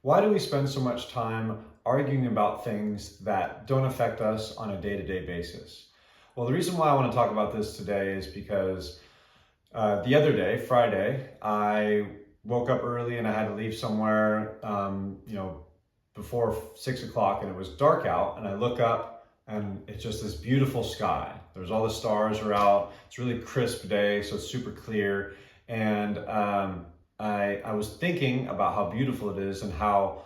Why do we spend so much time arguing about things that don't affect us on a day-to-day basis? Well, the reason why I want to talk about this today is because the other day, Friday, I woke up early and I had to leave somewhere, before 6 o'clock, and it was dark out, and I look up and it's just this beautiful sky. There's all the stars are out. It's a really crisp day, so it's super clear. And I was thinking about how beautiful it is and how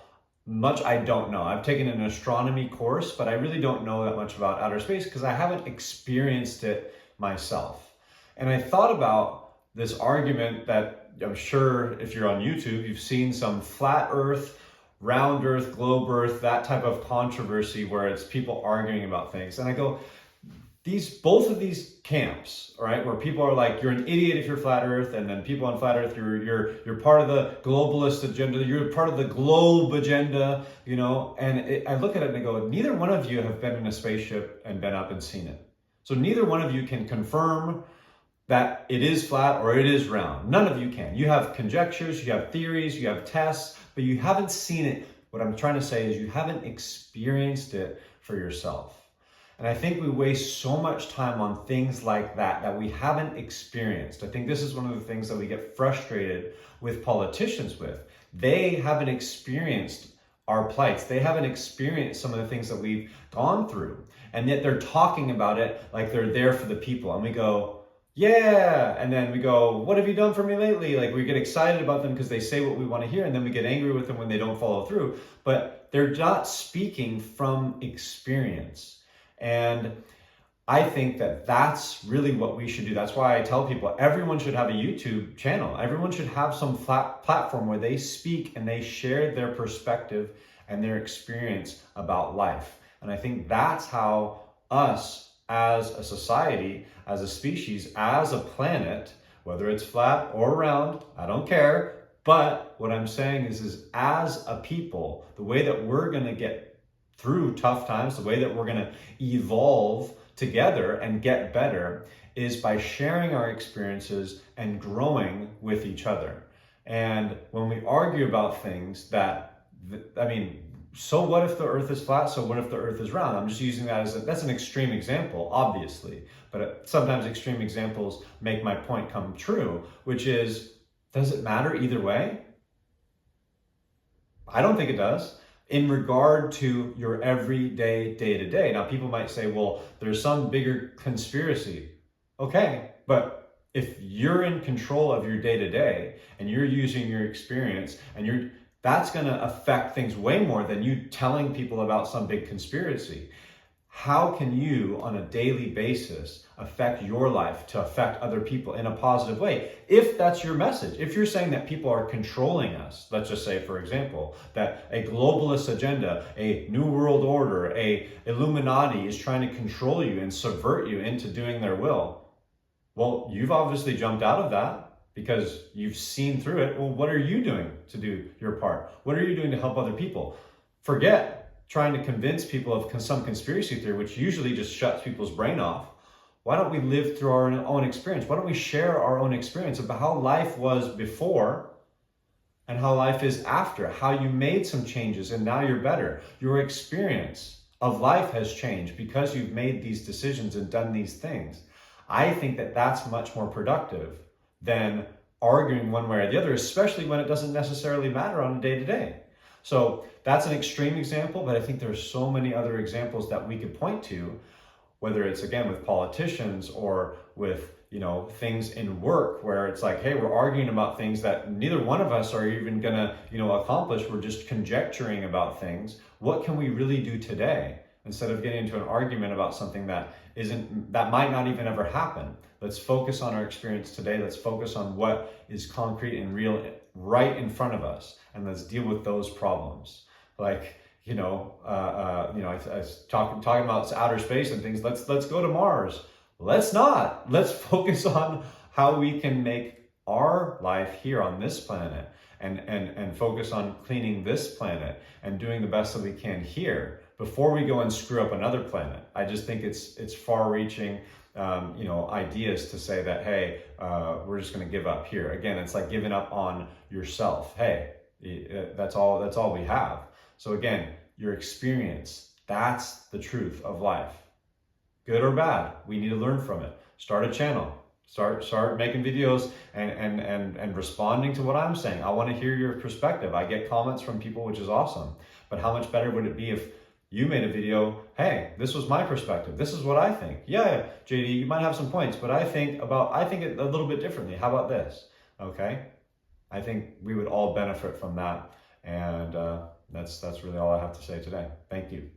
much I don't know. I've taken an astronomy course, but I really don't know that much about outer space because I haven't experienced it myself. And I thought about this argument that I'm sure if you're on YouTube, you've seen some flat earth, round earth, globe earth, that type of controversy where it's people arguing about things. And I go, both of these camps, all right, where people are like, you're an idiot if you're flat earth, and then people on flat earth, you're part of the globalist agenda, you're part of the globe agenda, and I look at it and I go, neither one of you have been in a spaceship and been up and seen it. So neither one of you can confirm that it is flat or it is round. None of you can. You have conjectures, you have theories, you have tests, but you haven't seen it. What I'm trying to say is you haven't experienced it for yourself. And I think we waste so much time on things like that we haven't experienced. I think this is one of the things that we get frustrated with politicians with. They haven't experienced our plights. They haven't experienced some of the things that we've gone through. And yet they're talking about it like they're there for the people. And we go, yeah. And then we go, what have you done for me lately? Like we get excited about them because they say what we want to hear. And then we get angry with them when they don't follow through. But they're not speaking from experience. And I think that that's really what we should do. That's why I tell people everyone should have a YouTube channel. Everyone should have some flat platform where they speak and they share their perspective and their experience about life. And I think that's how us as a society, as a species, as a planet, whether it's flat or round, I don't care. But what I'm saying is as a people, the way that we're going to get through tough times, the way that we're going to evolve together and get better is by sharing our experiences and growing with each other. And when we argue about things so what if the earth is flat? So what if the earth is round? I'm just using that that's an extreme example, obviously. But sometimes extreme examples make my point come true, which is, does it matter either way? I don't think it does. In regard to your everyday, day-to-day. Now, people might say, well, there's some bigger conspiracy. Okay, but if you're in control of your day-to-day and you're using your experience and that's going to affect things way more than you telling people about some big conspiracy. How can you, on a daily basis, affect your life to affect other people in a positive way? If that's your message, if you're saying that people are controlling us, let's just say, for example, that a globalist agenda, a new world order, a Illuminati is trying to control you and subvert you into doing their will. Well, you've obviously jumped out of that because you've seen through it. Well, what are you doing to do your part? What are you doing to help other people? Forget trying to convince people of some conspiracy theory, which usually just shuts people's brain off. Why don't we live through our own experience? Why don't we share our own experience about how life was before and how life is after, how you made some changes and now you're better. Your experience of life has changed because you've made these decisions and done these things. I think that that's much more productive than arguing one way or the other, especially when it doesn't necessarily matter on a day-to-day. So that's an extreme example, but I think there's so many other examples that we could point to, whether it's, again, with politicians or with, things in work where it's like, hey, we're arguing about things that neither one of us are even gonna, accomplish. We're just conjecturing about things. What can we really do today instead of getting into an argument about something that might not even ever happen? Let's focus on our experience today. Let's focus on what is concrete and real right in front of us, and let's deal with those problems. Like, I was talking about outer space and things. Let's go to Mars. Let's not. Let's focus on how we can make our life here on this planet and focus on cleaning this planet and doing the best that we can here before we go and screw up another planet. I just think it's far-reaching, ideas to say that, hey, we're just going to give up here. Again, it's like giving up on yourself. Hey, That's all we have. So again, your experience, that's the truth of life. Good or bad, we need to learn from it. Start a channel. Start making videos and responding to what I'm saying. I want to hear your perspective. I get comments from people, which is awesome. But how much better would it be if you made a video, hey, this was my perspective. This is what I think. Yeah, JD, you might have some points, but I think it a little bit differently. How about this? Okay? I think we would all benefit from that. And that's really all I have to say today. Thank you.